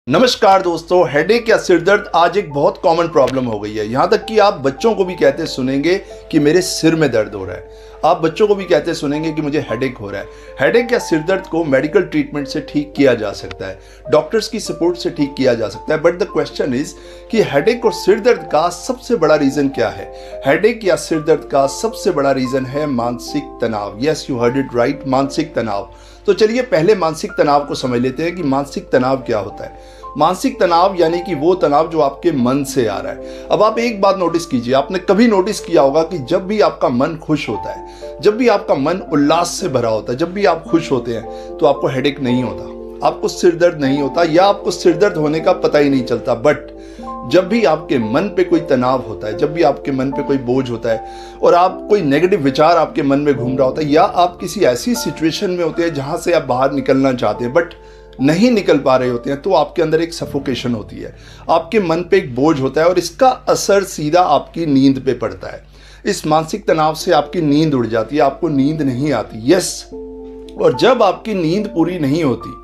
नमस्कार दोस्तों, हेडेक या सिर दर्द आज एक बहुत कॉमन प्रॉब्लम हो गई है। यहाँ तक कि आप बच्चों को भी कहते सुनेंगे कि मेरे सिर में दर्द हो रहा है। आप बच्चों को भी कहते सुनेंगे कि मुझे हेडेक हो रहा है। हेडेक या सिर दर्द को मेडिकल ट्रीटमेंट से ठीक किया जा सकता है, डॉक्टर्स की सपोर्ट से ठीक किया जा सकता है। बट द क्वेश्चन इज कि हेडेक और सिर दर्द का सबसे बड़ा रीजन क्या है? हेडेक या सिर दर्द का सबसे बड़ा रीजन है मानसिक तनाव। Yes, you heard it right, मानसिक तनाव। तो चलिए पहले मानसिक तनाव को समझ लेते हैं कि मानसिक तनाव क्या होता है। मानसिक तनाव यानी कि वो तनाव जो आपके मन से आ रहा है। अब आप एक बात नोटिस कीजिए, आपने कभी नोटिस किया होगा कि जब भी आपका मन खुश होता है, जब भी आपका मन उल्लास से भरा होता है, जब भी आप खुश होते हैं तो आपको हेडेक नहीं होता, आपको सिर दर्द नहीं होता, या आपको सिर दर्द होने का पता ही नहीं चलता। बट जब भी आपके मन पे कोई तनाव होता है, जब भी आपके मन पे कोई बोझ होता है और आप कोई नेगेटिव विचार आपके मन में घूम रहा होता है, या आप किसी ऐसी सिचुएशन में होते हैं जहां से आप बाहर निकलना चाहते हैं बट नहीं निकल पा रहे होते हैं, तो आपके अंदर एक सफोकेशन होती है, आपके मन पे एक बोझ होता है और इसका असर सीधा आपकी नींद पे पड़ता है। इस मानसिक तनाव से आपकी नींद उड़ जाती है, आपको नींद नहीं आती। यस, और जब आपकी नींद पूरी नहीं होती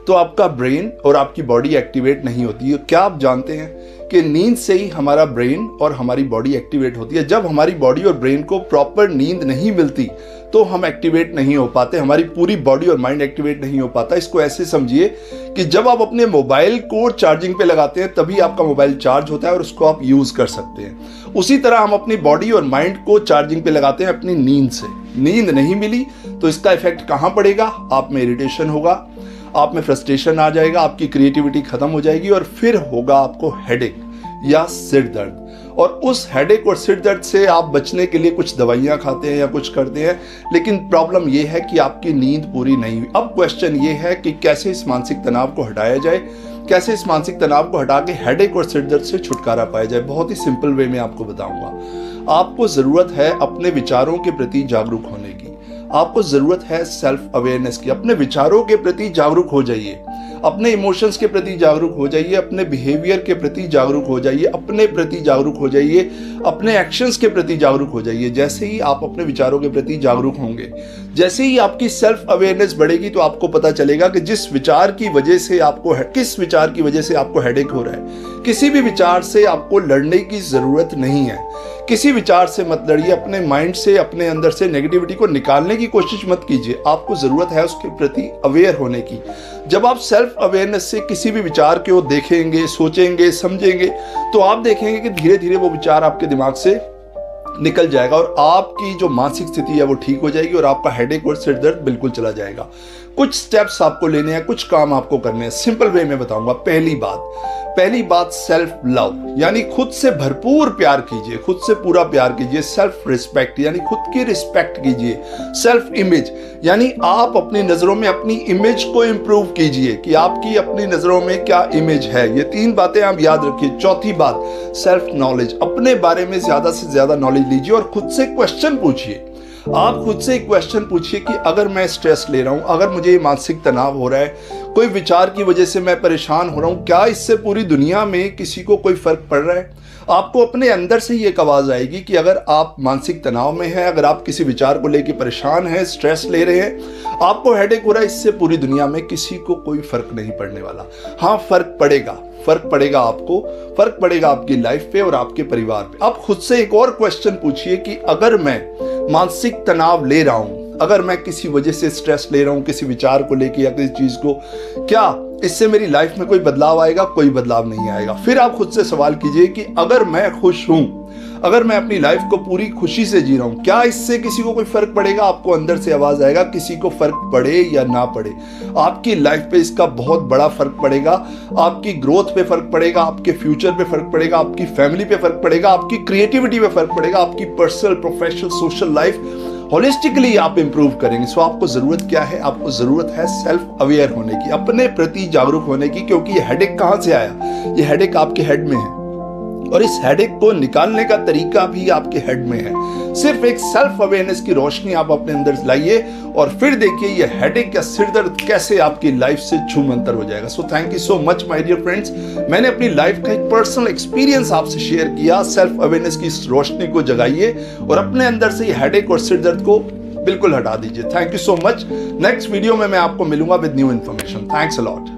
तो आपका ब्रेन और आपकी बॉडी एक्टिवेट नहीं होती है। क्या आप जानते हैं कि नींद से ही हमारा ब्रेन और हमारी बॉडी एक्टिवेट होती है। जब हमारी बॉडी और ब्रेन को प्रॉपर नींद नहीं मिलती तो हम एक्टिवेट नहीं हो पाते, हमारी पूरी बॉडी और माइंड एक्टिवेट नहीं हो पाता। इसको ऐसे समझिए कि जब आप अपने मोबाइल को चार्जिंग पे लगाते हैं तभी आपका मोबाइल चार्ज होता है और उसको आप यूज कर सकते हैं। उसी तरह हम अपनी बॉडी और माइंड को चार्जिंग पे लगाते हैं अपनी नींद से। नींद नहीं मिली तो इसका इफेक्ट कहां पड़ेगा? आप में इरिटेशन होगा, आप में फ्रस्ट्रेशन आ जाएगा, आपकी क्रिएटिविटी खत्म हो जाएगी और फिर होगा आपको हेडेक या सिर दर्द। और उस हेडेक और सिर दर्द से आप बचने के लिए कुछ दवाइयां खाते हैं या कुछ करते हैं, लेकिन प्रॉब्लम यह है कि आपकी नींद पूरी नहीं हुई। अब क्वेश्चन ये है कि कैसे इस मानसिक तनाव को हटाया जाए, कैसे इस मानसिक तनाव को हटा के हेडेक और सिर दर्द से छुटकारा पाया जाए। बहुत ही सिंपल वे में आपको बताऊंगा। आपको जरूरत है अपने विचारों के प्रति जागरूक होने की, आपको जरूरत है सेल्फ अवेयरनेस की। अपने विचारों के प्रति जागरूक हो जाइए, अपने इमोशंस के प्रति जागरूक हो जाइए, अपने बिहेवियर के प्रति जागरूक हो जाइए, अपने प्रति जागरूक हो जाइए, अपने एक्शंस के प्रति जागरूक हो जाइए। जैसे ही आप अपने विचारों के प्रति जागरूक होंगे, जैसे ही आपकी सेल्फ अवेयरनेस बढ़ेगी, तो आपको पता चलेगा कि किस विचार की वजह से आपको हेडेक हो रहा है। किसी भी विचार से आपको लड़ने की जरूरत नहीं है। किसी विचार से मत लड़िए, अपने माइंड से, अपने अंदर से नेगेटिविटी को निकालने की कोशिश मत कीजिए। आपको जरूरत है उसके प्रति अवेयर होने की। जब आप सेल्फ अवेयरनेस से किसी भी विचार को देखेंगे, सोचेंगे, समझेंगे, तो आप देखेंगे कि धीरे धीरे वो विचार आपके दिमाग से निकल जाएगा और आपकी जो मानसिक स्थिति है वो ठीक हो जाएगी और आपका हेडेक और सिर दर्द बिल्कुल चला जाएगा। कुछ स्टेप्स आपको लेने हैं, कुछ काम आपको करने हैं। सिंपल वे में बताऊंगा। पहली बात सेल्फ लव, यानी खुद से भरपूर प्यार कीजिए, खुद से पूरा प्यार कीजिए। सेल्फ रिस्पेक्ट, यानी खुद की रिस्पेक्ट कीजिए। सेल्फ इमेज, यानी आप अपनी नजरों में अपनी इमेज को इंप्रूव कीजिए कि आपकी अपनी नजरों में क्या इमेज है। ये 3 बातें आप याद रखिए। चौथी बात सेल्फ नॉलेज, अपने बारे में ज्यादा से ज्यादा नॉलेज लीजिए और खुद से क्वेश्चन पूछिए। आप खुद से एक क्वेश्चन पूछिए कि अगर मैं स्ट्रेस ले रहा हूं, अगर मुझे मानसिक तनाव हो रहा है, कोई विचार की वजह से मैं परेशान हो रहा हूं, क्या इससे पूरी दुनिया में किसी को कोई फर्क पड़ रहा है? आपको अपने अंदर से ये एक आवाज आएगी कि अगर आप मानसिक तनाव में हैं, अगर आप किसी विचार को लेकर परेशान हैं, स्ट्रेस ले रहे हैं, आपको हेडेक हो रहा है, इससे पूरी दुनिया में किसी को कोई फर्क नहीं पड़ने वाला। हाँ, फर्क पड़ेगा आपको, फर्क पड़ेगा आपकी लाइफ पे और आपके परिवार पे। आप खुद से एक और क्वेश्चन पूछिए कि अगर मैं मानसिक तनाव ले रहा हूं, अगर मैं किसी वजह से स्ट्रेस ले रहा हूं, किसी विचार को लेके या किसी चीज को, क्या इससे मेरी लाइफ में कोई बदलाव आएगा? कोई बदलाव नहीं आएगा। फिर आप खुद से सवाल कीजिए कि अगर मैं खुश हूं, अगर मैं अपनी लाइफ को पूरी खुशी से जी रहा हूं, क्या इससे किसी को कोई फर्क पड़ेगा? आपको अंदर से आवाज आएगा, किसी को फर्क पड़े या ना पड़े, आपकी लाइफ पे इसका बहुत बड़ा फर्क पड़ेगा। आपकी ग्रोथ पे फर्क पड़ेगा, आपके फ्यूचर पे फर्क पड़ेगा, आपकी फैमिली पे फर्क पड़ेगा, आपकी क्रिएटिविटी पे फर्क पड़ेगा, आपकी personal, professional, social life holistically आप इंप्रूव करेंगे। सो आपको जरूरत क्या है? आपको जरूरत है सेल्फ अवेयर होने की, अपने प्रति जागरूक होने की, क्योंकि ये हेडेक कहां से आया? ये हेडेक आपके हेड में है और इस हेडेक को निकालने का तरीका भी आपके हेड में है। सिर्फ एक सेल्फ अवेयरनेस की रोशनी आप अपने अंदर लाइए और फिर देखिए ये हेडेक या सिर दर्द कैसे आपकी लाइफ से छूमंतर हो जाएगा। So thank you so much my dear friends. मैंने अपनी लाइफ का एक पर्सनल एक्सपीरियंस आपसे शेयर किया। सेल्फ अवेयरनेस की इस रोशनी को जगाइए और अपने अंदर से ये हेडेक और सिर दर्द को बिल्कुल हटा दीजिए। Thank you so much. Next video में मैं आपको मिलूंगा with new information. Thanks a lot.